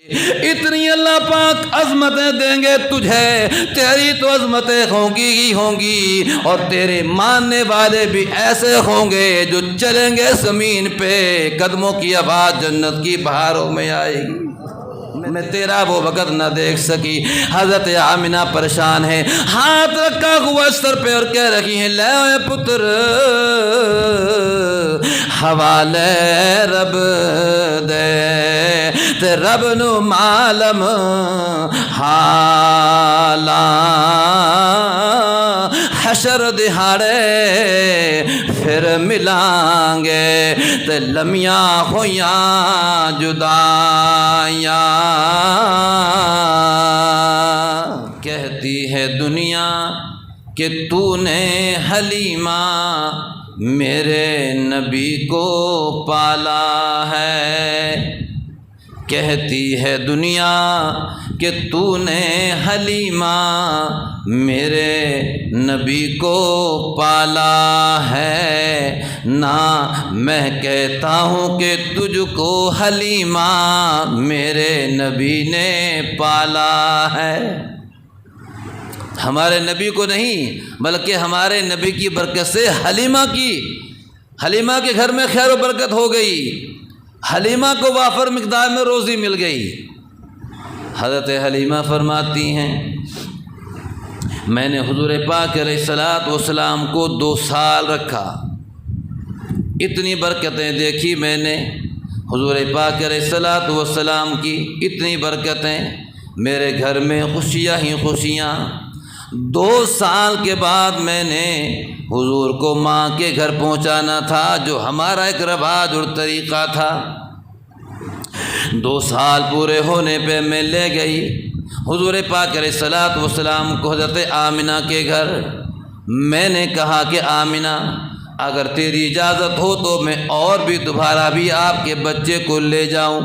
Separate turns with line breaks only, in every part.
اتنی اللہ پاک عظمتیں دیں گے تجھے، تیری تو عظمتیں ہوں گی ہی ہوں گی، اور تیرے ماننے والے بھی ایسے ہوں گے جو چلیں گے زمین پہ، قدموں کی آواز جنت کی بہاروں میں آئے گی۔ میں تیرا وہ وقت نہ دیکھ سکی۔ حضرت آمنہ پریشان ہے، ہاتھ رکھا ہوا سر پہ اور کہہ رہی ہیں لے اے پتر حوالے رب دے تے رب نو معلوم حالاں حشر دہاڑے پھر ملیں گے تے لمیاں ہویاں جدائیاں۔ کہتی ہے دنیا کہ تو نے حلیمہ میرے نبی کو پالا ہے، کہتی ہے دنیا کہ تو نے حلیمہ میرے نبی کو پالا ہے، نہ میں کہتا ہوں کہ تجھ کو حلیمہ میرے نبی نے پالا ہے۔ ہمارے نبی کو نہیں بلکہ ہمارے نبی کی برکت سے حلیمہ کے گھر میں خیر و برکت ہو گئی، حلیمہ کو وافر مقدار میں روزی مل گئی۔ حضرت حلیمہ فرماتی ہیں میں نے حضور پاک علیہ الصلاۃ والسلام کو 2 سال رکھا، اتنی برکتیں دیکھی میں نے حضور پاک علیہ الصلاۃ والسلام کی، اتنی برکتیں، میرے گھر میں خوشیاں ہی خوشیاں۔ 2 سال کے بعد میں نے حضور کو ماں کے گھر پہنچانا تھا، جو ہمارا ایک رواج اور طریقہ تھا۔ 2 سال پورے ہونے پہ میں لے گئی حضور پاک علیہ الصلاۃ والسلام کو حضرت آمنہ کے گھر۔ میں نے کہا کہ آمنہ اگر تیری اجازت ہو تو میں اور بھی دوبارہ بھی آپ کے بچے کو لے جاؤں،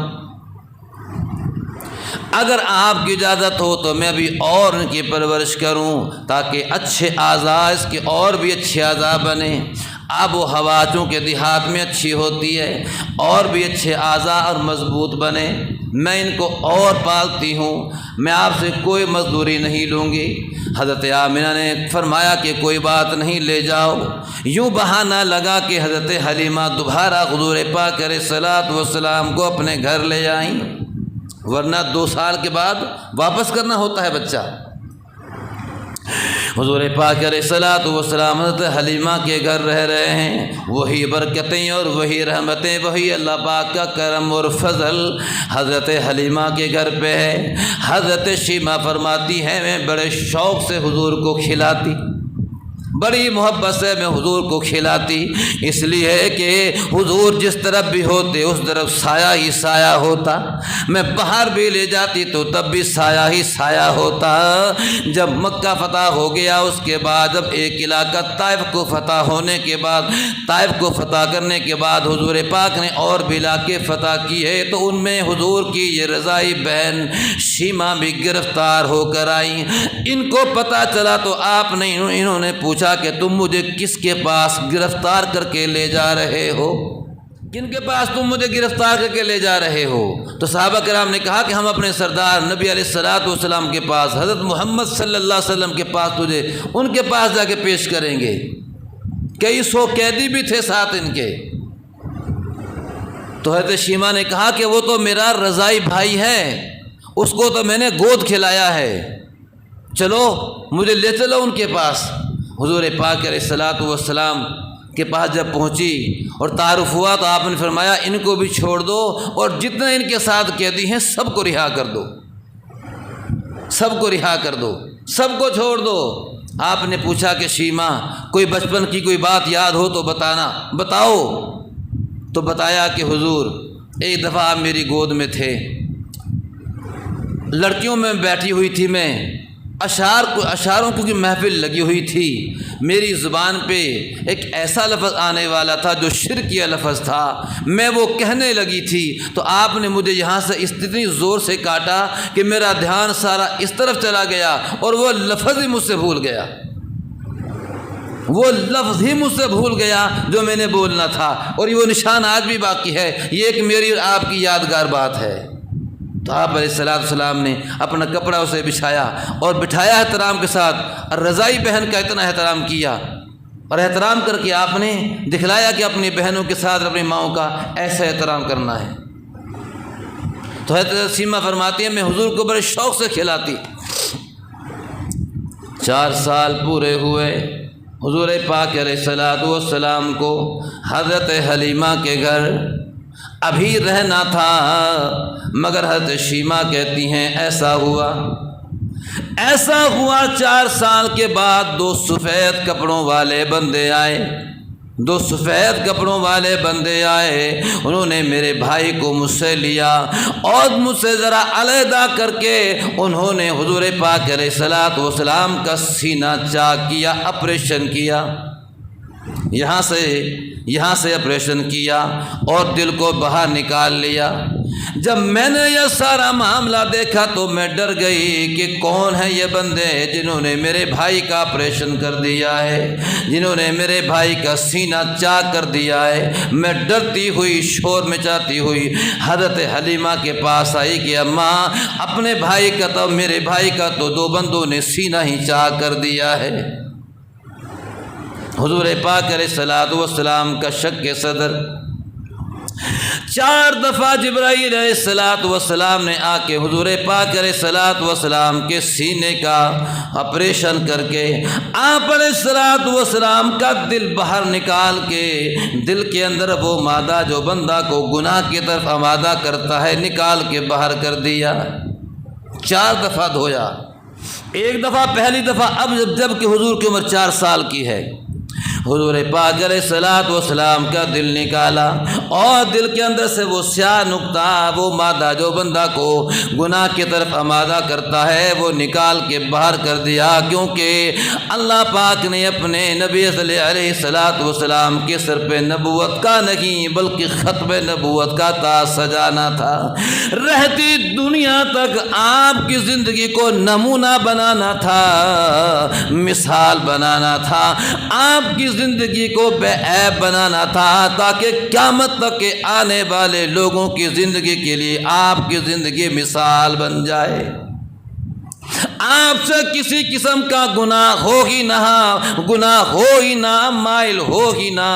اگر آپ کی اجازت ہو تو میں ابھی اور ان کی پرورش کروں تاکہ اچھے اعضاء اس کے اور بھی اچھے اعضاء بنیں۔ آب و ہوا چونکہ دیہات میں اچھی ہوتی ہے، اور بھی اچھے اعضاء اور مضبوط بنے، میں ان کو اور پالتی ہوں، میں آپ سے کوئی مزدوری نہیں لوں گی۔ حضرت آمنہ نے فرمایا کہ کوئی بات نہیں، لے جاؤ۔ یوں بہانہ لگا کہ حضرت حلیمہ دوبارہ حضور پاک علیہ الصلاۃ والسلام کو اپنے گھر لے آئیں، ورنہ 2 سال کے بعد واپس کرنا ہوتا ہے بچہ۔ حضور پاک علیہ الصلاۃ والسلام حضرت حلیمہ کے گھر رہ رہے ہیں، وہی برکتیں اور وہی رحمتیں، وہی اللہ پاک کا کرم اور فضل حضرت حلیمہ کے گھر پہ ہے۔ حضرت شیمہ فرماتی ہیں میں بڑے شوق سے حضور کو کھلاتی، بڑی محبت سے میں حضور کو کھلاتی، اس لیے کہ حضور جس طرف بھی ہوتے اس طرف سایہ ہی سایہ ہوتا، میں باہر بھی لے جاتی تو تب بھی سایہ ہی سایہ ہوتا۔ جب مکہ فتح ہو گیا اس کے بعد، جب ایک علاقہ طائف کو فتح ہونے کے بعد، طائف کو فتح کرنے کے بعد حضور پاک نے اور بھی علاقے فتح کیے، تو ان میں حضور کی یہ رضائی بہن شیمہ بھی گرفتار ہو کر آئیں۔ ان کو پتہ چلا تو آپ نے انہوں نے پوچھا کہ تم مجھے کس کے پاس گرفتار کر کے لے جا رہے ہو، کن کے پاس تم مجھے گرفتار کر کے لے جا رہے ہو؟ تو صحابہ کرام نے کہا کہ ہم اپنے سردار نبی علیہ الصلاۃ والسلام کے پاس، حضرت محمد صلی اللہ علیہ وسلم کے پاس تجھے ان کے پاس جا کے پیش کریں گے۔ کئی 100 قیدی بھی تھے ساتھ ان کے۔ تو حضرت شیمہ نے کہا کہ وہ تو میرا رضائی بھائی ہے، اس کو تو میں نے گود کھلایا ہے، چلو مجھے لے چلو ان کے پاس۔ حضور پاک علیہ الصلاۃ والسلام کے پاس جب پہنچی اور تعارف ہوا تو آپ نے فرمایا ان کو بھی چھوڑ دو، اور جتنے ان کے ساتھ قیدی ہیں سب کو رہا کر دو، سب کو رہا کر دو، سب کو چھوڑ دو۔ آپ نے پوچھا کہ شیمہ کوئی بچپن کی کوئی بات یاد ہو تو بتاؤ۔ تو بتایا کہ حضور ایک دفعہ آپ میری گود میں تھے، لڑکیوں میں بیٹھی ہوئی تھی، میں اشعاروں کی محفل لگی ہوئی تھی، میری زبان پہ ایک ایسا لفظ آنے والا تھا جو شرکیہ لفظ تھا، میں وہ کہنے لگی تھی تو آپ نے مجھے یہاں سے اتنی زور سے کاٹا کہ میرا دھیان سارا اس طرف چلا گیا اور وہ لفظ ہی مجھ سے بھول گیا، وہ لفظ ہی مجھ سے بھول گیا جو میں نے بولنا تھا، اور یہ وہ نشان آج بھی باقی ہے، یہ ایک میری اور آپ کی یادگار بات ہے۔ تو آپ علیہ السلام نے اپنا کپڑا اسے بچھایا اور بٹھایا احترام کے ساتھ، اور رضائی بہن کا اتنا احترام کیا، اور احترام کر کے آپ نے دکھلایا کہ اپنی بہنوں کے ساتھ اپنی ماؤں کا ایسا احترام کرنا ہے۔ تو حضرت سیما فرماتی ہیں میں حضور کو بڑے شوق سے کھلاتی۔ 4 سال پورے ہوئے، حضور پاک علیہ السلام کو حضرت حلیمہ کے گھر ابھی رہنا تھا، مگر حضرت شیما کہتی ہیں ایسا ہوا 4 سال کے بعد 2 سفید کپڑوں والے بندے آئے، 2 سفید کپڑوں والے بندے آئے، انہوں نے میرے بھائی کو مجھ سے لیا اور مجھ سے ذرا علیحدہ کر کے انہوں نے حضور پاک علیہ السلام کا سینہ چاک کیا، آپریشن کیا، یہاں سے آپریشن کیا اور دل کو باہر نکال لیا۔ جب میں نے یہ سارا معاملہ دیکھا تو میں ڈر گئی کہ کون ہیں یہ بندے جنہوں نے میرے بھائی کا آپریشن کر دیا ہے، جنہوں نے میرے بھائی کا سینہ چاک کر دیا ہے۔ میں ڈرتی ہوئی، شور مچاتی ہوئی حضرت حلیمہ کے پاس آئی کہ اماں، اپنے بھائی کا تو میرے بھائی کا تو 2 بندوں نے سینہ ہی چاک کر دیا ہے۔ حضور پاک علیہ السلام کا شک کے صدر 4 دفعہ جبرائیل علیہ السلام نے آ کے حضور پاک علیہ السلام کے سینے کا آپریشن کر کے آپ علیہ السلام کا دل باہر نکال کے، دل کے اندر وہ مادہ جو بندہ کو گناہ کی طرف آمادہ کرتا ہے نکال کے باہر کر دیا۔ 4 دفعہ دھویا، 1 دفعہ پہلی دفعہ اب جب کہ حضور کی عمر 4 سال کی ہے، حضور پاک علیہ السلام کا دل نکالا اور دل کے اندر سے وہ سیاہ نقطہ، وہ مادہ جو بندہ کو گناہ کی طرف آمادہ کرتا ہے وہ نکال کے باہر کر دیا، کیونکہ اللہ پاک نے اپنے نبی صلی اللہ علیہ السلام کے سر پہ نبوت کا نہیں بلکہ ختم نبوت کا تاج سجانا تھا۔ رہتی دنیا تک آپ کی زندگی کو نمونہ بنانا تھا، مثال بنانا تھا، آپ کی زندگی کو بے عیب بنانا تھا، تاکہ قیامت تک کے آنے والے لوگوں کی زندگی کے لیے آپ کی زندگی مثال بن جائے۔ آپ سے کسی قسم کا گناہ ہو ہی نہ، مائل ہو ہی نہ۔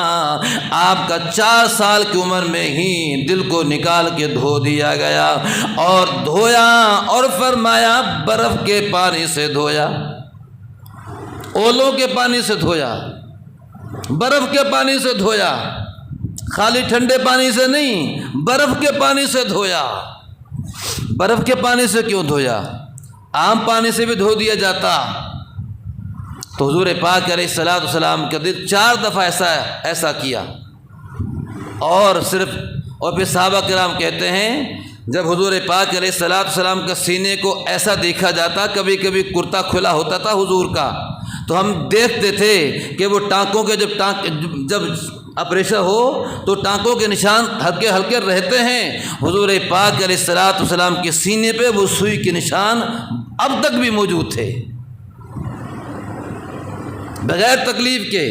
آپ کا 4 سال کی عمر میں ہی دل کو نکال کے دھو دیا گیا، اور دھویا اور فرمایا برف کے پانی سے دھویا، اولوں کے پانی سے دھویا، برف کے پانی سے دھویا، خالی ٹھنڈے پانی سے نہیں، برف کے پانی سے دھویا۔ برف کے پانی سے کیوں دھویا؟ عام پانی سے بھی دھو دیا جاتا۔ تو حضور پاک علیہ السلام کا دل 4 دفعہ ایسا کیا، اور پھر صحابہ کرام کہتے ہیں جب حضور پاک علیہ السلام کا سینے کو ایسا دیکھا جاتا، کبھی کبھی کرتا کھلا ہوتا تھا حضور کا، تو ہم دیکھتے تھے کہ وہ ٹانکوں کے جب آپریشن ہو تو ٹانکوں کے نشان ہلکے ہلکے رہتے ہیں۔ حضور پاک علیہ السلام کے سینے پہ وہ سوئی کے نشان اب تک بھی موجود تھے، بغیر تکلیف کے۔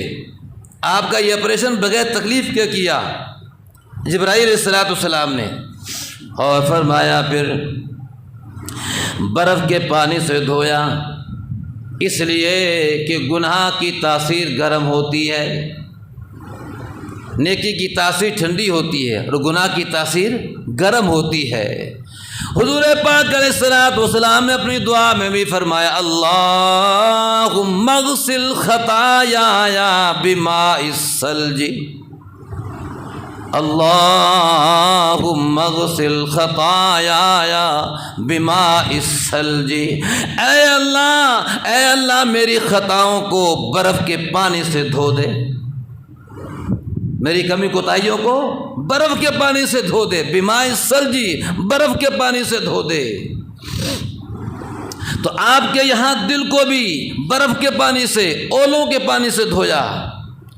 آپ کا یہ آپریشن بغیر تکلیف کے کیا جبرائیل علیہ السلام نے، اور فرمایا پھر برف کے پانی سے دھویا، اس لیے کہ گناہ کی تاثیر گرم ہوتی ہے، نیکی کی تاثیر ٹھنڈی ہوتی ہے اور گناہ کی تاثیر گرم ہوتی ہے۔ حضور پاک علیہ السلام نے اپنی دعا میں بھی فرمایا اللہم اغسل خطایا بماء الثلج، اللہم اغسل خطایا بماء الثلج، اے اللہ میری خطاؤں کو برف کے پانی سے دھو دے، میری کمی کوتاہیوں کو برف کے پانی سے دھو دے، بماء الثلج، برف کے پانی سے دھو دے۔ تو آپ کے یہاں دل کو بھی برف کے پانی سے، اولوں کے پانی سے دھویا۔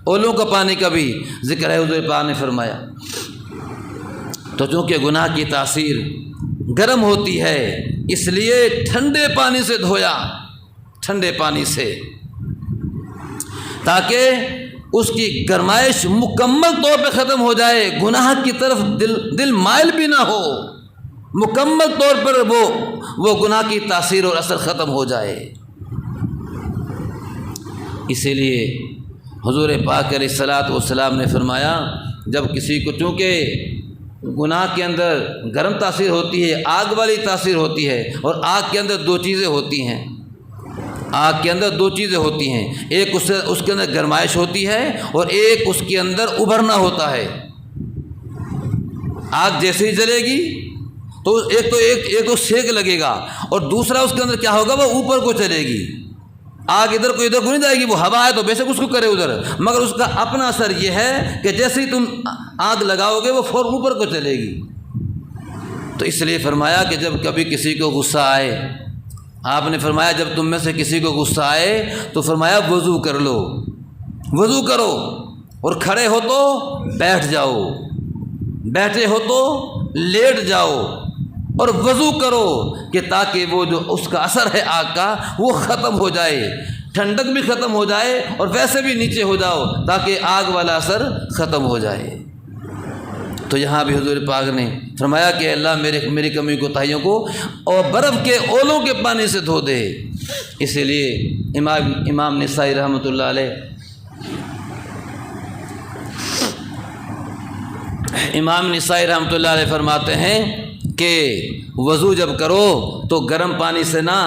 اولوں کا پانی کا بھی ذکر ہے، حضور پاک نے فرمایا۔ تو چونکہ گناہ کی تاثیر گرم ہوتی ہے، اس لیے ٹھنڈے پانی سے دھویا، ٹھنڈے پانی سے، تاکہ اس کی گرمائش مکمل طور پہ ختم ہو جائے، گناہ کی طرف دل مائل بھی نہ ہو، مکمل طور پر وہ گناہ کی تاثیر اور اثر ختم ہو جائے۔ اسی لیے حضور پاک علیہ الصلاۃ والسلام نے فرمایا جب کسی کو، چونکہ گناہ کے اندر گرم تاثیر ہوتی ہے، آگ والی تاثیر ہوتی ہے، اور آگ کے اندر دو چیزیں ہوتی ہیں، آگ کے اندر دو چیزیں ہوتی ہیں، ایک اس کے اندر گرمائش ہوتی ہے اور ایک اس کے اندر ابھرنا ہوتا ہے۔ آگ جیسے ہی جلے گی تو ایک تو سیک لگے گا، اور دوسرا اس کے اندر کیا ہوگا، وہ اوپر کو چلے گی۔ آگ ادھر کو نہیں جائے گی، وہ ہوا ہے تو بے شک اس کو کرے ادھر، مگر اس کا اپنا اثر یہ ہے کہ جیسے ہی تم آگ لگاؤ گے وہ فوراً اوپر کو چلے گی۔ تو اس لیے فرمایا کہ جب کبھی کسی کو غصہ آئے، آپ نے فرمایا جب تم میں سے کسی کو غصہ آئے تو فرمایا وضو کر لو، وضو کرو، اور کھڑے ہو تو بیٹھ جاؤ، بیٹھے ہو تو لیٹ جاؤ، اور وضو کرو کہ تاکہ وہ جو اس کا اثر ہے آگ کا وہ ختم ہو جائے، ٹھنڈک بھی ختم ہو جائے، اور ویسے بھی نیچے ہو جاؤ تاکہ آگ والا اثر ختم ہو جائے۔ تو یہاں بھی حضور پاک نے فرمایا کہ اللہ میری کمی کوتاہیوں کو اور برف کے اولوں کے پانی سے دھو دے۔ اسی لیے امام نسائی رحمۃ اللہ علیہ، امام نسائی رحمۃ اللہ علیہ فرماتے ہیں کہ وضو جب کرو تو گرم پانی سے نہ،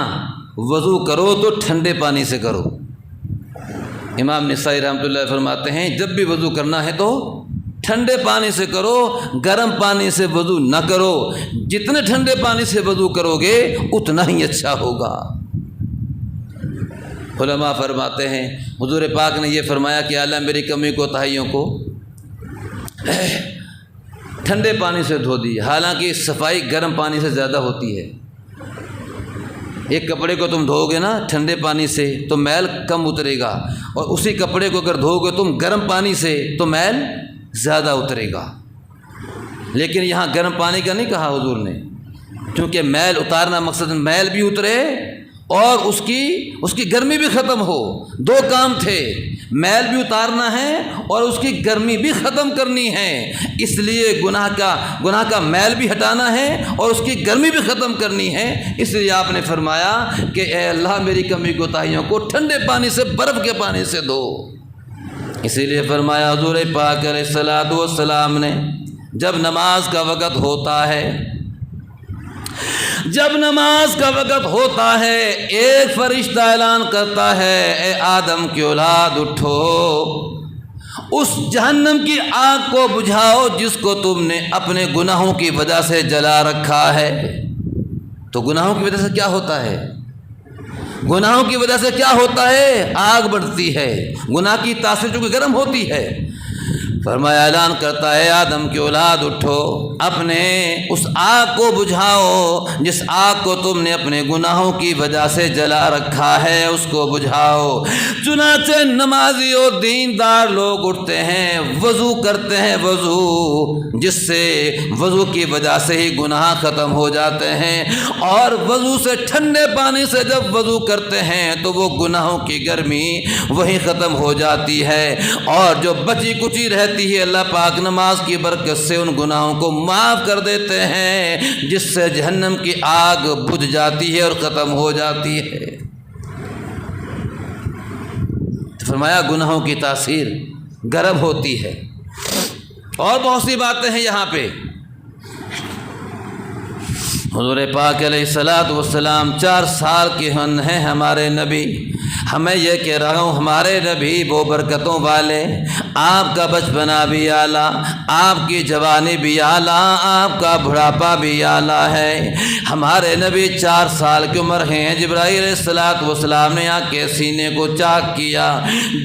وضو کرو تو ٹھنڈے پانی سے کرو۔ امام نسائی رحمۃ اللہ علیہ فرماتے ہیں جب بھی وضو کرنا ہے تو ٹھنڈے پانی سے کرو، گرم پانی سے وضو نہ کرو، جتنے ٹھنڈے پانی سے وضو کرو گے اتنا ہی اچھا ہوگا۔ علماء فرماتے ہیں حضور پاک نے یہ فرمایا کہ اللہ میری کمی کوتاہیوں کو ٹھنڈے پانی سے دھو دی، حالانکہ صفائی گرم پانی سے زیادہ ہوتی ہے۔ ایک کپڑے کو تم دھو گے نا ٹھنڈے پانی سے تو میل کم اترے گا، اور اسی کپڑے کو اگر دھو گے تم گرم پانی سے تو میل زیادہ اترے گا۔ لیکن یہاں گرم پانی کا نہیں کہا حضور نے، کیونکہ میل اتارنا مقصد میل بھی اترے اور اس کی گرمی بھی ختم ہو، دو کام تھے، میل بھی اتارنا ہے اور اس کی گرمی بھی ختم کرنی ہے۔ اس لیے گناہ کا میل بھی ہٹانا ہے اور اس کی گرمی بھی ختم کرنی ہے۔ اس لیے آپ نے فرمایا کہ اے اللہ میری کمی کوتاہیوں کو ٹھنڈے پانی سے، برف کے پانی سے دھو۔ اسی لیے فرمایا حضور پاک علیہ الصلوۃ والسلام نے جب نماز کا وقت ہوتا ہے، جب نماز کا وقت ہوتا ہے ایک فرشتہ اعلان کرتا ہے اے آدم کی اولاد اٹھو، اس جہنم کی آگ کو بجھاؤ جس کو تم نے اپنے گناہوں کی وجہ سے جلا رکھا ہے۔ تو گناہوں کی وجہ سے کیا ہوتا ہے؟ گناہوں کی وجہ سے کیا ہوتا ہے؟ آگ بڑھتی ہے، گناہ کی تاثیر چونکہ گرم ہوتی ہے۔ فرمایا اعلان کرتا ہے آدم کی اولاد اٹھو، اپنے اس آگ کو بجھاؤ جس آگ کو تم نے اپنے گناہوں کی وجہ سے جلا رکھا ہے، اس کو بجھاؤ۔ چنانچہ نمازی اور دیندار لوگ اٹھتے ہیں، وضو کرتے ہیں، وضو جس سے وضو کی وجہ سے ہی گناہ ختم ہو جاتے ہیں، اور وضو سے ٹھنڈے پانی سے جب وضو کرتے ہیں تو وہ گناہوں کی گرمی وہی ختم ہو جاتی ہے، اور جو بچی کچی رہتی ہے اللہ پاک نماز کی برکت سے ان گناہوں کو معاف کر دیتے ہیں، جس سے جہنم کی آگ بجھ جاتی ہے اور ختم ہو جاتی ہے۔ فرمایا گناہوں کی تاثیر گرم ہوتی ہے۔ اور بہت سی باتیں ہیں یہاں پہ۔ حضور پاک علیہ الصلوۃ والسلام 4 سال کے ہیں ہمارے نبی، ہمیں یہ کہہ رہا ہوں ہمارے نبی وہ برکتوں والے، آپ کا بچپنا بھی اعلیٰ، آپ کی جوانی بھی اعلیٰ، آپ کا بڑھاپا بھی اعلیٰ ہے۔ ہمارے نبی 4 سال کی عمر ہیں، جبرائیل علیہ الصلوۃ والسلام نے آ کے سینے کو چاک کیا،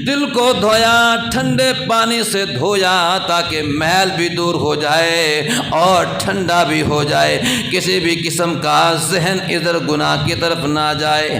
دل کو دھویا، ٹھنڈے پانی سے دھویا تاکہ محل بھی دور ہو جائے اور ٹھنڈا بھی ہو جائے، کسی بھی قسم کا ذہن ادھر گناہ کی طرف نہ جائے۔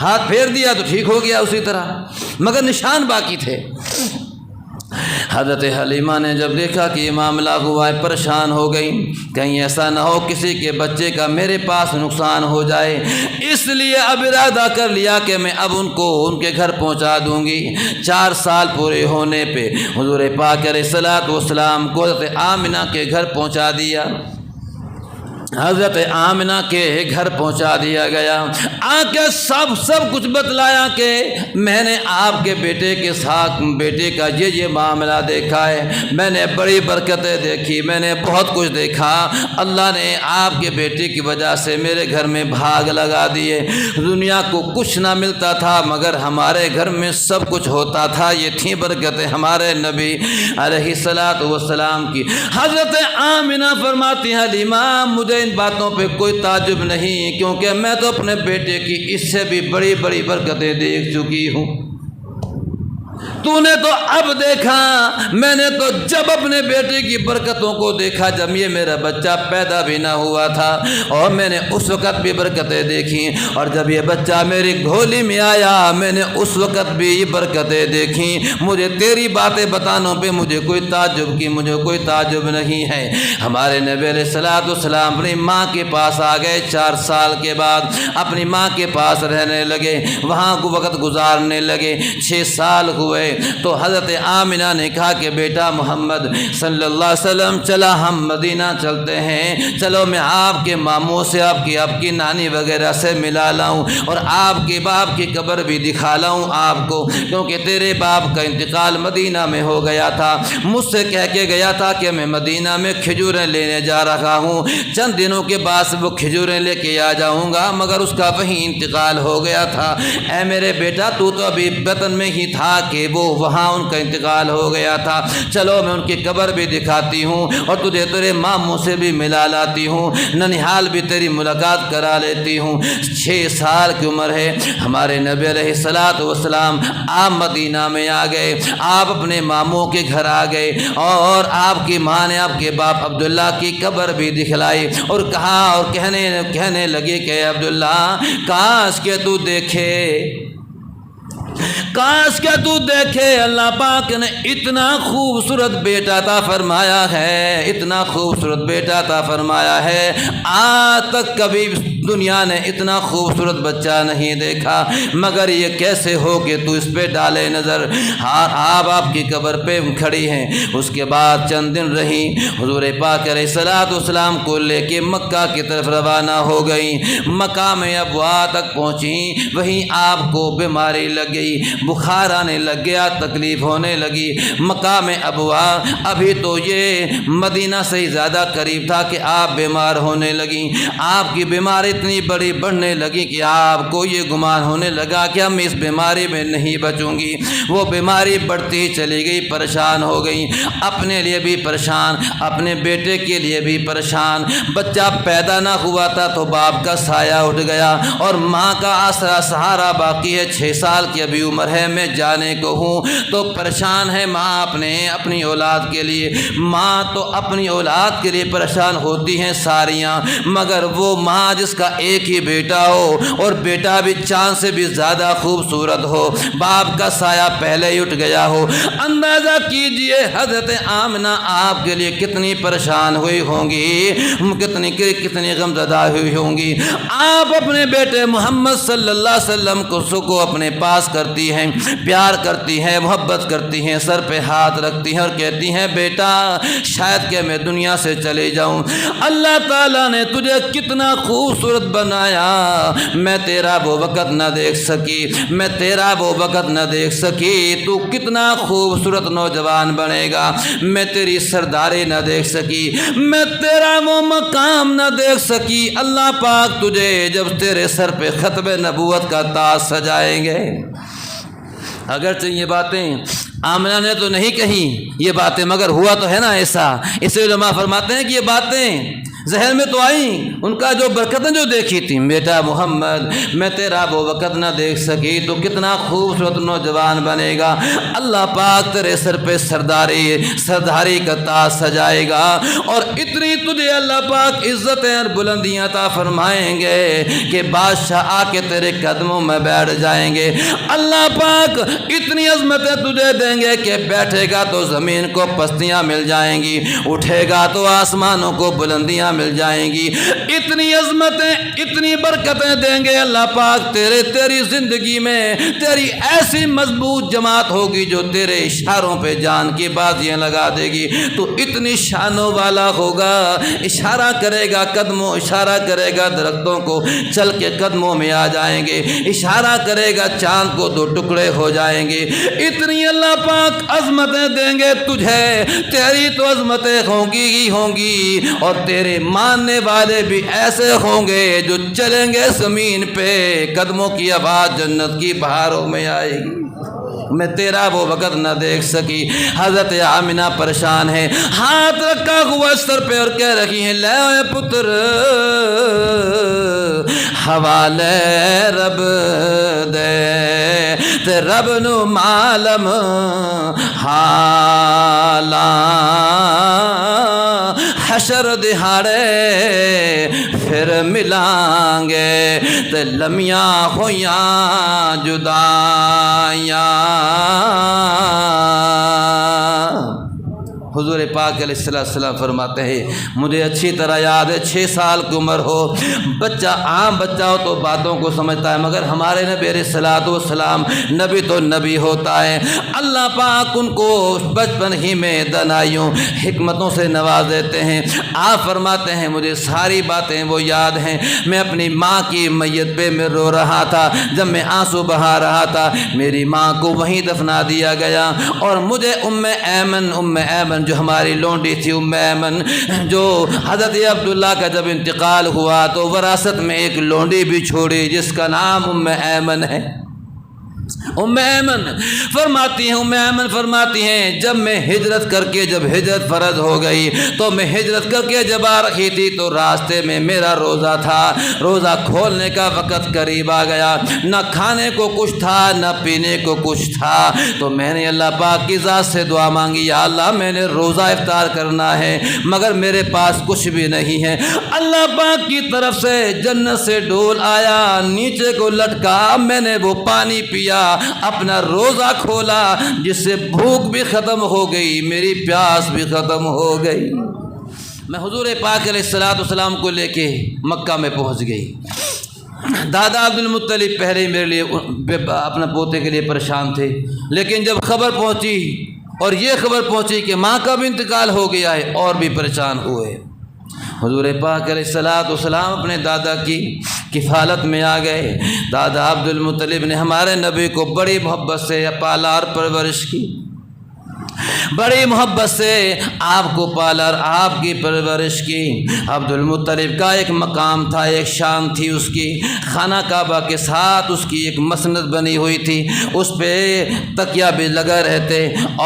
ہاتھ پھیر دیا تو ٹھیک ہو گیا اسی طرح، مگر نشان باقی تھے۔ حضرت حلیمہ نے جب دیکھا کہ یہ معاملہ ہوا ہے، پریشان ہو گئی، کہیں ایسا نہ ہو کسی کے بچے کا میرے پاس نقصان ہو جائے، اس لیے اب ارادہ کر لیا کہ میں اب ان کو ان کے گھر پہنچا دوں گی۔ 4 سال پورے ہونے پہ حضور پاک علیہ الصلوۃ والسلام کو حضرت آمنہ کے گھر پہنچا دیا، حضرت آمنہ کے گھر پہنچا دیا گیا۔ آ کے سب کچھ بتلایا کہ میں نے آپ کے بیٹے کے ساتھ بیٹے کا یہ معاملہ دیکھا ہے، میں نے بڑی برکتیں دیکھی، میں نے بہت کچھ دیکھا، اللہ نے آپ کے بیٹے کی وجہ سے میرے گھر میں بھاگ لگا دیے، دنیا کو کچھ نہ ملتا تھا مگر ہمارے گھر میں سب کچھ ہوتا تھا، یہ تھی برکتیں ہمارے نبی علیہ الصلوۃ والسلام کی۔ حضرت آمنہ فرماتی ہیں حلیمہ مجھے ان باتوں پہ کوئی تعجب نہیں، کیونکہ میں تو اپنے بیٹے کی اس سے بھی بڑی بڑی برکتیں دیکھ چکی ہوں، تو نے تو اب دیکھا، میں نے تو جب اپنے بیٹے کی برکتوں کو دیکھا جب یہ میرا بچہ پیدا بھی نہ ہوا تھا، اور میں نے اس وقت بھی برکتیں دیکھی، اور جب یہ بچہ میری گھولی میں آیا میں نے اس وقت بھی یہ برکتیں دیکھی، مجھے تیری باتیں بتانے پہ مجھے کوئی تعجب نہیں ہے۔ ہمارے نبی علیہ الصلوۃ والسلام اپنی ماں کے پاس آ گئے، 4 سال کے بعد اپنی ماں کے پاس رہنے لگے، وہاں کو وقت گزارنے لگے۔ 6 سال ہوئے تو حضرت آمنہ نے کہا کہ بیٹا محمد صلی اللہ علیہ وسلم چلا ہم مدینہ چلتے ہیں، چلو میں آپ کے ماموں سے آپ کی نانی وغیرہ سے ملا لاؤں، اور آپ کے باپ کی قبر بھی دکھا لاؤں آپ کو، کیونکہ تیرے باپ کا انتقال مدینہ میں ہو گیا تھا، مجھ سے کہہ کے گیا تھا کہ میں مدینہ میں کھجوریں لینے جا رہا ہوں، چند دنوں کے بعد وہ کھجوریں لے کے آ جاؤں گا، مگر اس کا وہیں انتقال ہو گیا تھا۔ اے میرے بیٹا تو ابھی وطن میں ہی تھا کہ وہ وہاں ان کا انتقال ہو گیا تھا، چلو میں ان کی قبر بھی دکھاتی ہوں اور تجھے تیرے ماموں سے بھی ملا لاتی ہوں، ننیحال بھی تیری ملاقات کرا لیتی ہوں۔ 6 سال کی عمر ہے، ہمارے نبی علیہ الصلوۃ والسلام آپ مدینہ میں آ گئے، آپ اپنے ماموں کے گھر آ گئے، اور آپ کی ماں نے آپ کے باپ عبداللہ کی قبر بھی دکھلائی، اور کہا اور کہنے لگے کہ عبداللہ کاش کہ تو دیکھے اللہ پاک نے اتنا خوبصورت بیٹا عطا فرمایا ہے، اتنا خوبصورت بیٹا عطا فرمایا ہے، آج تک کبھی دنیا نے اتنا خوبصورت بچہ نہیں دیکھا، مگر یہ کیسے ہو کہ تو اس پہ ڈالے نظر۔ آپ کی قبر پہ کھڑی ہیں۔ اس کے بعد چند دن رہی، حضور پاک علیہ الصلوۃ والسلام کو لے کے مکہ کی طرف روانہ ہو گئی، مکہ میں ابوا تک پہنچی، وہیں آپ کو بیماری لگ گئی، بخار آنے لگ گیا، تکلیف ہونے لگی۔ مکہ میں ابوا، ابھی تو یہ مدینہ سے ہی زیادہ قریب تھا کہ آپ بیمار ہونے لگیں، آپ کی بیماری اتنی بڑی بڑھنے لگی کہ آپ کو یہ گمان ہونے لگا کہ ہم اس بیماری میں نہیں بچوں گی۔ وہ بیماری بڑھتی ہی چلی گئی، پریشان ہو گئی، اپنے لیے بھی پریشان، اپنے بیٹے کے لیے بھی پریشان۔ بچہ پیدا نہ ہوا تھا تو باپ کا سایہ اٹھ گیا، اور ماں کا آسرا سہارا باقی ہے، 6 سال کی ابھی عمر ہے، میں جانے کو ہوں، تو پریشان ہے ماں اپنی اولاد کے لیے۔ ماں تو اپنی اولاد کے لیے پریشان ہوتی ہیں ساریاں، مگر وہ ماں جس کا ایک ہی بیٹا ہو، اور بیٹا بھی چاند سے بھی زیادہ خوبصورت ہو، باپ کا سایہ پہلے ہی اٹھ گیا ہو، اندازہ کیجئے حضرت آمنہ آپ کے لیے کتنی پریشان ہوئی ہوں گی، کتنی غمزدہ ہوئی ہوں گی۔ آپ اپنے بیٹے محمد صلی اللہ علیہ وسلم کو اپنے پاس کرتی ہیں، پیار کرتی ہیں، محبت کرتی ہیں، سر پہ ہاتھ رکھتی ہیں اور کہتی ہیں بیٹا شاید کہ میں دنیا سے چلے جاؤں، اللہ تعالیٰ نے تجھے کتنا خوبصورت بنایا، میں تیرا وہ وقت نہ دیکھ سکی، تو کتنا خوبصورت نوجوان بنے گا، میں تیری سرداری نہ دیکھ سکی، میں تیرا وہ مقام نہ دیکھ سکی، اللہ پاک تجھے جب تیرے سر پہ ختم نبوت کا تاج سجائیں گے۔ اگرچہ یہ باتیں آمنہ نے تو نہیں کہیں یہ باتیں، مگر ہوا تو ہے نا ایسا۔ اسے علماء فرماتے ہیں کہ یہ باتیں ذہن میں تو آئیں، ان کا جو برکتیں جو دیکھی تھیں، بیٹا محمد میں تیرا وہ وقت نہ دیکھ سکی تو کتنا خوبصورت نوجوان بنے گا، اللہ پاک تیرے سر پہ سرداری کا تاج سجائے گا، اور اتنی تجھے اللہ پاک عزتیں اور بلندیاں عطا فرمائیں گے کہ بادشاہ آ کے تیرے قدموں میں بیٹھ جائیں گے۔ اللہ پاک اتنی عظمتیں تجھے دیں گے کہ بیٹھے گا تو زمین کو پستیاں مل جائیں گی، اٹھے گا تو آسمانوں کو بلندیاں مل جائیں گی۔ اتنی عظمتیں اتنی برکتیں دیں گے اللہ پاک، تیری زندگی میں تیری ایسی مضبوط جماعت ہوگی جو تیرے اشاروں پہ جان کی بازیاں لگا دے گی۔ تو اتنی شانوں والا ہوگا، اشارہ کرے گا قدموں، اشارہ کرے گا درختوں کو چل کے قدموں میں آ جائیں گے، اشارہ کرے گا چاند کو دو ٹکڑے ہو جائیں گے۔ اتنی اللہ پاک عظمتیں دیں گے تجھے، تیری تو عظمتیں ہوں گی ہی ہوں گی، اور تیرے ماننے والے بھی ایسے ہوں گے جو چلیں گے زمین پہ، قدموں کی آواز جنت کی بہاروں میں آئے گی۔ میں تیرا وہ وقت نہ دیکھ سکی۔ حضرت آمنہ پریشان ہے، ہاتھ رکھا ہوا سر پہ اور کہہ رہی ہیں، لے اے پتر حوالے رب دے تے رب نو معلوم حالاں، حشر دہاڑے پھر ملیں گے تے لمیاں ہویاں جدائیاں۔ حضور پاک علیہ السلام فرماتے ہیں، مجھے اچھی طرح یاد ہے 6 سال کی عمر ہو، بچہ عام بچہ ہو تو باتوں کو سمجھتا ہے، مگر ہمارے نبی علیہ السلام نبی تو نبی ہوتا ہے۔ اللہ پاک ان کو بچپن ہی میں دانائیوں حکمتوں سے نواز دیتے ہیں۔ آپ فرماتے ہیں مجھے ساری باتیں وہ یاد ہیں، میں اپنی ماں کی میت پہ میں رو رہا تھا، جب میں آنسو بہا رہا تھا میری ماں کو وہیں دفنا دیا گیا، اور مجھے ام ایمن جو ہماری لونڈی تھی، ام ایمن جو حضرت عبداللہ کا جب انتقال ہوا تو وراثت میں ایک لونڈی بھی چھوڑی جس کا نام ام ایمن ہے۔ ام ایمن فرماتی ہیں جب میں ہجرت کر کے جب ہجرت فرض ہو گئی تو میں ہجرت کر کے جب آ رہی تھی تو راستے میں میرا روزہ تھا، روزہ کھولنے کا وقت قریب آ گیا، نہ کھانے کو کچھ تھا نہ پینے کو کچھ تھا، تو میں نے اللہ پاک کی ذات سے دعا مانگی، یا اللہ میں نے روزہ افطار کرنا ہے مگر میرے پاس کچھ بھی نہیں ہے۔ اللہ پاک کی طرف سے جنت سے ڈول آیا، نیچے کو لٹکا، میں نے وہ پانی پیا، اپنا روزہ کھولا، جس سے بھوک بھی ختم ہو گئی، میری پیاس بھی ختم ہو گئی۔ میں حضور پاک علیہ السلام کو لے کے مکہ میں پہنچ گئی۔ دادا عبد المطلب پہلے میرے لیے اپنے پوتے کے لیے پریشان تھے، لیکن جب خبر پہنچی اور یہ خبر پہنچی کہ ماں کا بھی انتقال ہو گیا ہے اور بھی پریشان ہوئے۔ حضور پاک علیہ السلام اپنے دادا کی کفالت میں آ گئے۔ دادا عبد المطلب نے ہمارے نبی کو بڑی محبت سے پالا اور پرورش کی، بڑی محبت سے آپ کو پالا اور آپ کی پرورش کی۔ عبد المطلب کا ایک مقام تھا، ایک شان تھی اس کی، خانہ کعبہ کے ساتھ اس کی ایک مسند بنی ہوئی تھی، اس پہ تکیہ بھی لگا رہتے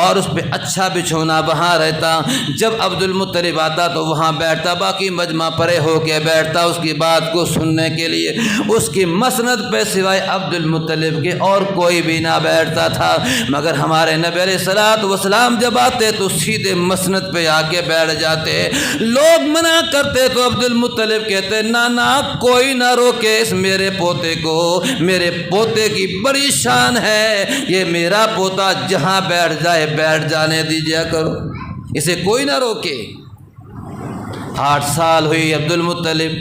اور اس پہ اچھا بچھونا وہاں رہتا۔ جب عبد المطلب آتا تو وہاں بیٹھتا، باقی مجمع پرے ہو کے بیٹھتا اس کی بات کو سننے کے لیے۔ اس کی مسند پہ سوائے عبد المطلب کے اور کوئی بھی نہ بیٹھتا تھا، مگر ہمارے نبی علیہ السلام جب آتے تو سیدھے مسند پہ آ کے بیٹھ جاتے۔ لوگ منع کرتے تو عبد المطلب کہتے نہ کوئی نہ روکے اس میرے پوتے کو، میرے پوتے کی بڑی شان ہے، یہ میرا پوتا جہاں بیٹھ جائے بیٹھ جانے دیجیے کرو، اسے کوئی نہ روکے۔ 8 سال ہوئی عبد المطلب،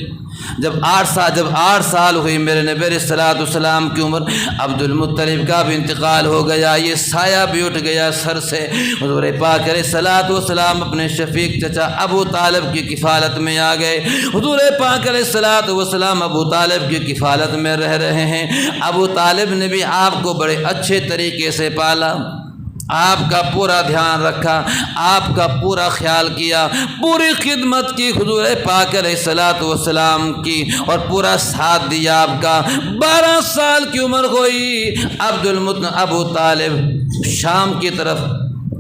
جب 8 سال ہوئی میرے نبی علیہ السلام کی عمر، عبد المطلب کا بھی انتقال ہو گیا، یہ سایہ بھی اٹھ گیا سر سے۔ حضور پاک علیہ السلام اپنے شفیق چچا ابو طالب کی کفالت میں آ گئے۔ حضور پاک علیہ السلام ابو طالب کی کفالت میں رہ رہے ہیں۔ ابو طالب نے بھی آپ کو بڑے اچھے طریقے سے پالا، آپ کا پورا دھیان رکھا، آپ کا پورا خیال کیا، پوری خدمت کی حضور پاک علیہ السلام کی، اور پورا ساتھ دیا آپ کا۔ 12 سال کی عمر ہوئی، ابو طالب شام کی طرف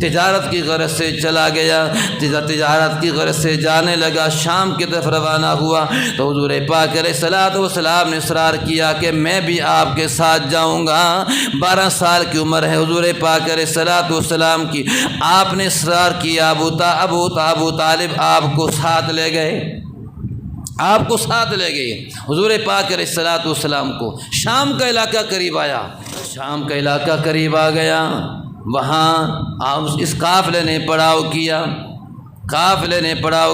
تجارت کی غرض سے چلا گیا، تجارت کی غرض سے جانے لگا، شام کی طرف روانہ ہوا تو حضور پاک علیہ الصلوۃ والسلام نے اصرار کیا کہ میں بھی آپ کے ساتھ جاؤں گا۔ 12 سال کی عمر ہے حضور پاک علیہ الصلوۃ والسلام کی، آپ نے اصرار کیا، ابو طالب آپ کو ساتھ لے گئے، آپ کو ساتھ لے گئے حضور پاک علیہ الصلوۃ والسلام کو۔ شام کا علاقہ قریب آیا، شام کا علاقہ قریب آ گیا، وہاں اس قافلے نے پڑاؤ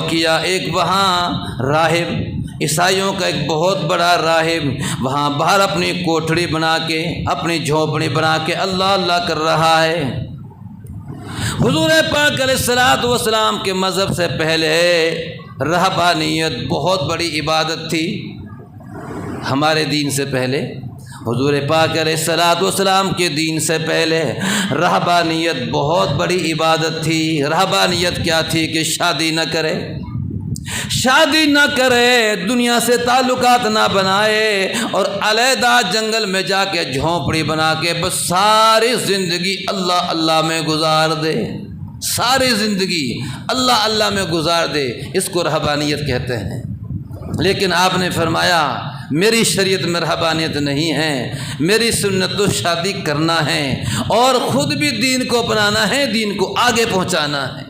کیا، ایک وہاں راہب، عیسائیوں کا ایک بہت بڑا راہب وہاں باہر اپنی کوٹھڑی بنا کے، اپنی جھونپڑی بنا کے اللہ اللہ کر رہا ہے۔ حضور پاک علیہ الصلوۃ والسلام کے مذہب سے پہلے رہبانیت بہت بڑی عبادت تھی، ہمارے دین سے پہلے، حضور پاک علیہ الصلوۃ والسلام کے دین سے پہلے رہبانیت بہت بڑی عبادت تھی۔ رہبانیت کیا تھی کہ شادی نہ کرے، دنیا سے تعلقات نہ بنائے، اور علیحدہ جنگل میں جا کے جھونپڑی بنا کے بس ساری زندگی اللہ اللہ میں گزار دے، ساری زندگی اللہ اللہ میں گزار دے، اس کو رہبانیت کہتے ہیں۔ لیکن آپ نے فرمایا میری شریعت میں رہبانیت نہیں ہے، میری سنت تو شادی کرنا ہے اور خود بھی دین کو اپنانا ہے، دین کو آگے پہنچانا ہے،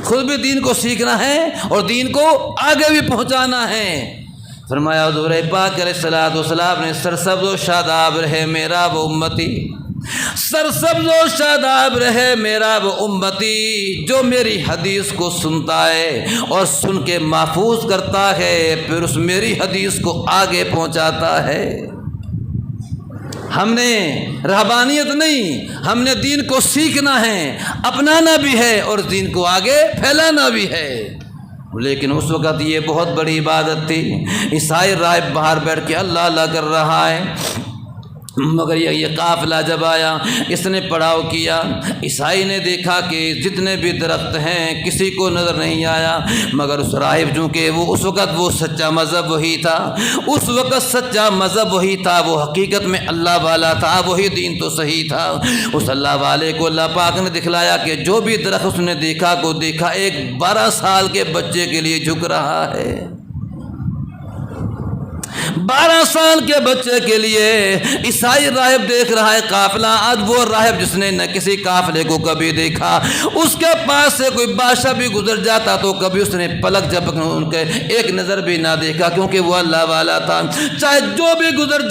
خود بھی دین کو سیکھنا ہے اور دین کو آگے بھی پہنچانا ہے۔ فرمایا حضور پاک علیہ الصلوۃ والسلام نے سرسبز و شاداب رہے میرا وہ امتی، سرسبز و شاداب رہے میرا وہ امتی، جو میری حدیث کو سنتا ہے اور سن کے محفوظ کرتا ہے، پھر اس میری حدیث کو آگے پہنچاتا ہے۔ ہم نے رہبانیت نہیں، ہم نے دین کو سیکھنا ہے، اپنانا بھی ہے اور دین کو آگے پھیلانا بھی ہے۔ لیکن اس وقت یہ بہت بڑی عبادت تھی، عیسائی راہب باہر بیٹھ کے اللہ اللہ کر رہا ہے، مگر یہ قافلہ جب آیا اس نے پڑاؤ کیا، عیسائی نے دیکھا کہ جتنے بھی درخت ہیں کسی کو نظر نہیں آیا، مگر اس راہب چونکہ وہ اس وقت وہ سچا مذہب وہی تھا، اس وقت سچا مذہب وہی تھا، وہ حقیقت میں اللہ والا تھا، وہی دین تو صحیح تھا۔ اس اللہ والے کو اللہ پاک نے دکھلایا کہ جو بھی درخت اس نے دیکھا ایک 12 سال کے بچے کے لیے جھک رہا ہے، 12 سال کے بچے کے لیے عیسائی راہب دیکھ رہا ہے قافلہ۔ آج وہ راہب جس نے نہ کسی قافلے کو کبھی دیکھا، اس کے پاس سے کوئی بادشاہ بھی گزر جاتا تو کبھی اس نے پلک جھپک ان کے ایک نظر بھی نہ دیکھا، کیونکہ وہ اللہ والا تھا، چاہے جو بھی گزر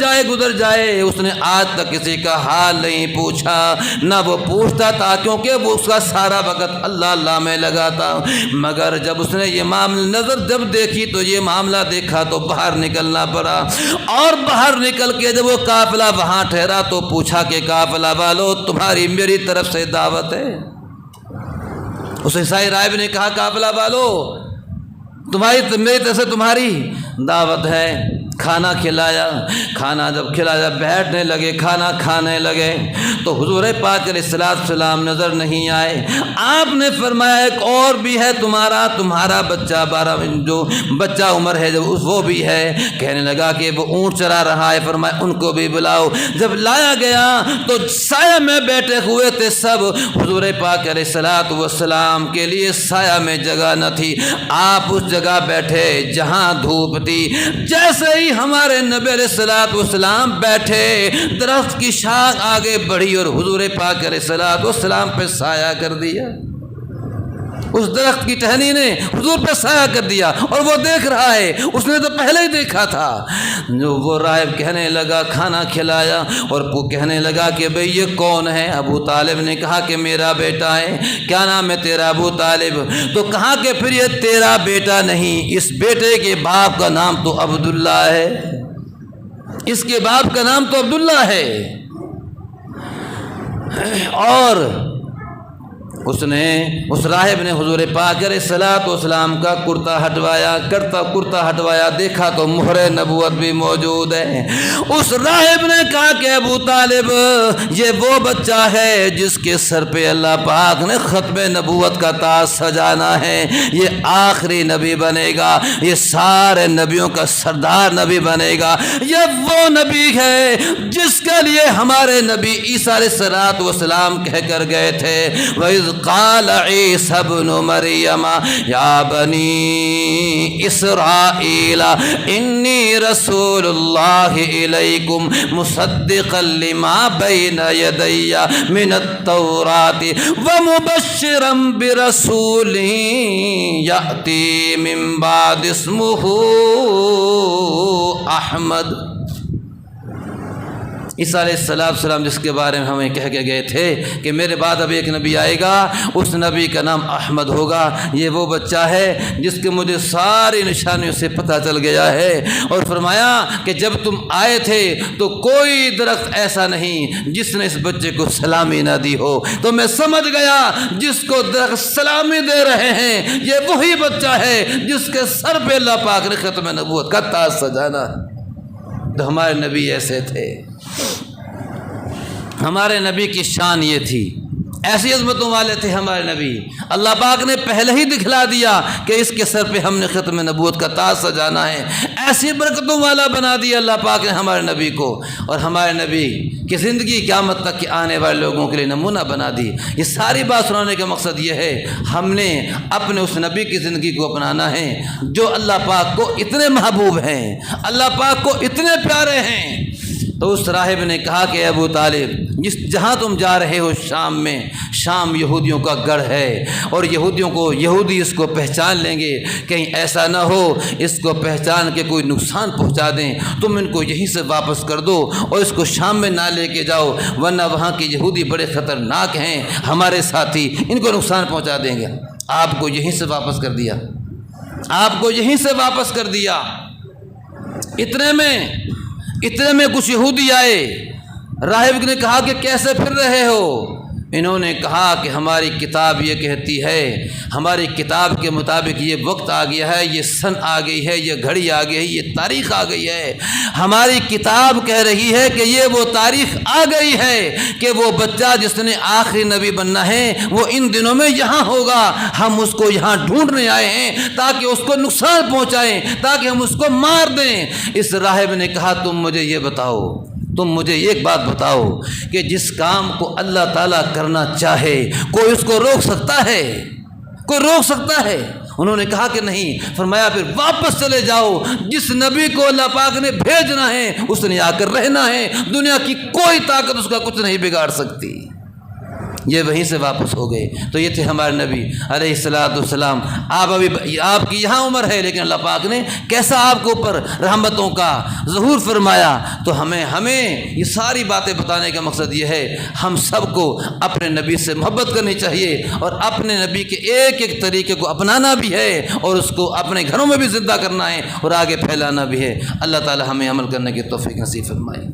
جائے اس نے آج تک کسی کا حال نہیں پوچھا، نہ وہ پوچھتا تھا، کیونکہ وہ اس کا سارا وقت اللہ اللہ میں لگا تھا۔ مگر جب اس نے یہ معاملہ نظر جب دیکھی تو یہ معاملہ دیکھا تو باہر نکلنا پڑا، اور باہر نکل کے جب وہ قافلہ وہاں ٹھہرا تو پوچھا کہ قافلہ والو تمہاری میری طرف سے دعوت ہے؟ اس عیسائی راہب نے کہا قافلہ والو میری طرف سے تمہاری دعوت ہے۔ کھانا کھلایا، کھانا جب کھلایا بیٹھنے لگے، کھانا کھانے لگے تو حضور پاک علیہ الصلوۃ والسلام نظر نہیں آئے۔ آپ نے فرمایا ایک اور بھی ہے تمہارا بچہ، 12 جو بچہ عمر ہے جب وہ بھی ہے۔ کہنے لگا کہ وہ اونٹ چرا رہا ہے، فرمایا ان کو بھی بلاؤ۔ جب لایا گیا تو سایہ میں بیٹھے ہوئے تھے سب، حضور پاک علیہ الصلوۃ والسلام کے لیے سایہ میں جگہ نہ تھی، آپ اس جگہ بیٹھے جہاں دھوپ تھی۔ جیسے ہی ہمارے نبی علیہ الصلوۃ والسلام بیٹھے، درخت کی شاخ آگے بڑھی اور حضور پاک علیہ الصلوۃ والسلام پہ سایہ کر دیا، اس درخت کی ٹہنی نے حضور پہ سایہ کر دیا، اور وہ دیکھ رہا ہے، اس نے تو پہلے ہی دیکھا تھا۔ جو وہ راہب کہنے لگا، کھانا کھلایا اور وہ کہنے لگا کہ بھئی یہ کون ہے؟ ابو طالب نے کہا کہ میرا بیٹا ہے۔ کیا نام ہے تیرا؟ ابو طالب۔ تو کہا کہ پھر یہ تیرا بیٹا نہیں، اس بیٹے کے باپ کا نام تو عبداللہ ہے، اس کے باپ کا نام تو عبداللہ ہے۔ اور اس راہب نے حضور پاک علیہ الصلوۃ والسلام کا کرتا ہٹوایا، دیکھا تو مہر نبوت بھی موجود ہے۔ اس راہب نے کہا کہ ابو طالب یہ وہ بچہ ہے جس کے سر پہ اللہ پاک نے ختم نبوت کا تاج سجانا ہے، یہ آخری نبی بنے گا، یہ سارے نبیوں کا سردار نبی بنے گا، یہ وہ نبی ہے جس کے لیے ہمارے نبی عیسیٰ علیہ السلام کہہ کر گئے تھے، وَإِذْ قَالَ عِيسَى ابْنُ مَرْيَمَ يَا بَنِي إِسْرَائِيلَ إِنِّي رَسُولُ اللَّهِ إِلَيْكُمْ مُصَدِّقًا لِمَا بَيْنَ يَدَيَّ مِنَ التَّوْرَاةِ وَمُبَشِّرًا بِرَسُولٍ يَأْتِي مِن بَعْدِي اسْمُهُ احمد۔ عیسیٰ علیہ السلام جس کے بارے میں ہمیں کہہ کے گئے تھے کہ میرے بعد اب ایک نبی آئے گا، اس نبی کا نام احمد ہوگا، یہ وہ بچہ ہے جس کے مجھے ساری نشانیوں سے پتہ چل گیا ہے۔ اور فرمایا کہ جب تم آئے تھے تو کوئی درخت ایسا نہیں جس نے اس بچے کو سلامی نہ دی ہو، تو میں سمجھ گیا جس کو درخت سلامی دے رہے ہیں یہ وہی بچہ ہے جس کے سر پہ اللہ پاک نے ختم نبوت کا تاج سجانا۔ تو ہمارے نبی ایسے تھے، ہمارے نبی کی شان یہ تھی، ایسی عظمتوں والے تھے ہمارے نبی۔ اللہ پاک نے پہلے ہی دکھلا دیا کہ اس کے سر پہ ہم نے ختم نبوت کا تاج سجانا ہے، ایسی برکتوں والا بنا دیا اللہ پاک نے ہمارے نبی کو، اور ہمارے نبی کی زندگی قیامت تک کے آنے والے لوگوں کے لیے نمونہ بنا دی۔ یہ ساری بات سنانے کا مقصد یہ ہے ہم نے اپنے اس نبی کی زندگی کو اپنانا ہے جو اللہ پاک کو اتنے محبوب ہیں، اللہ پاک کو اتنے پیارے ہیں۔ تو اس راہب نے کہا کہ ابو طالب جہاں تم جا رہے ہو شام میں، شام یہودیوں کا گڑھ ہے، اور یہودی اس کو پہچان لیں گے، کہیں ایسا نہ ہو اس کو پہچان کے کوئی نقصان پہنچا دیں، تم ان کو یہیں سے واپس کر دو اور اس کو شام میں نہ لے کے جاؤ، ورنہ وہاں کے یہودی بڑے خطرناک ہیں، ہمارے ساتھی، ان کو نقصان پہنچا دیں گے۔ آپ کو یہیں سے واپس کر دیا، آپ کو یہیں سے واپس کر دیا۔ اتنے میں کچھ یہودی آئے، راہب نے کہا کہ کیسے پھر رہے ہو؟ انہوں نے کہا کہ ہماری کتاب یہ کہتی ہے، ہماری کتاب کے مطابق یہ وقت آ گیا ہے، یہ سن آ گئی ہے، یہ گھڑی آ گئی ہے، یہ تاریخ آ گئی ہے، ہماری کتاب کہہ رہی ہے کہ یہ وہ تاریخ آ گئی ہے کہ وہ بچہ جس نے آخری نبی بننا ہے وہ ان دنوں میں یہاں ہوگا، ہم اس کو یہاں ڈھونڈنے آئے ہیں تاکہ اس کو نقصان پہنچائیں، تاکہ ہم اس کو مار دیں۔ اس راہب نے کہا تم مجھے یہ بتاؤ، تم مجھے ایک بات بتاؤ کہ جس کام کو اللہ تعالیٰ کرنا چاہے کوئی اس کو روک سکتا ہے؟ کوئی روک سکتا ہے؟ انہوں نے کہا کہ نہیں۔ فرمایا پھر واپس چلے جاؤ، جس نبی کو اللہ پاک نے بھیجنا ہے اس نے آ کر رہنا ہے، دنیا کی کوئی طاقت اس کا کچھ نہیں بگاڑ سکتی۔ یہ وہیں سے واپس ہو گئے۔ تو یہ تھے ہمارے نبی علیہ السلام۔ آپ کی یہاں عمر ہے لیکن اللہ پاک نے کیسا آپ کے اوپر رحمتوں کا ظہور فرمایا۔ تو ہمیں یہ ساری باتیں بتانے کا مقصد یہ ہے ہم سب کو اپنے نبی سے محبت کرنی چاہیے اور اپنے نبی کے ایک ایک طریقے کو اپنانا بھی ہے اور اس کو اپنے گھروں میں بھی زندہ کرنا ہے اور آگے پھیلانا بھی ہے۔ اللہ تعالی ہمیں عمل کرنے کی توفیق نصیب فرمائے۔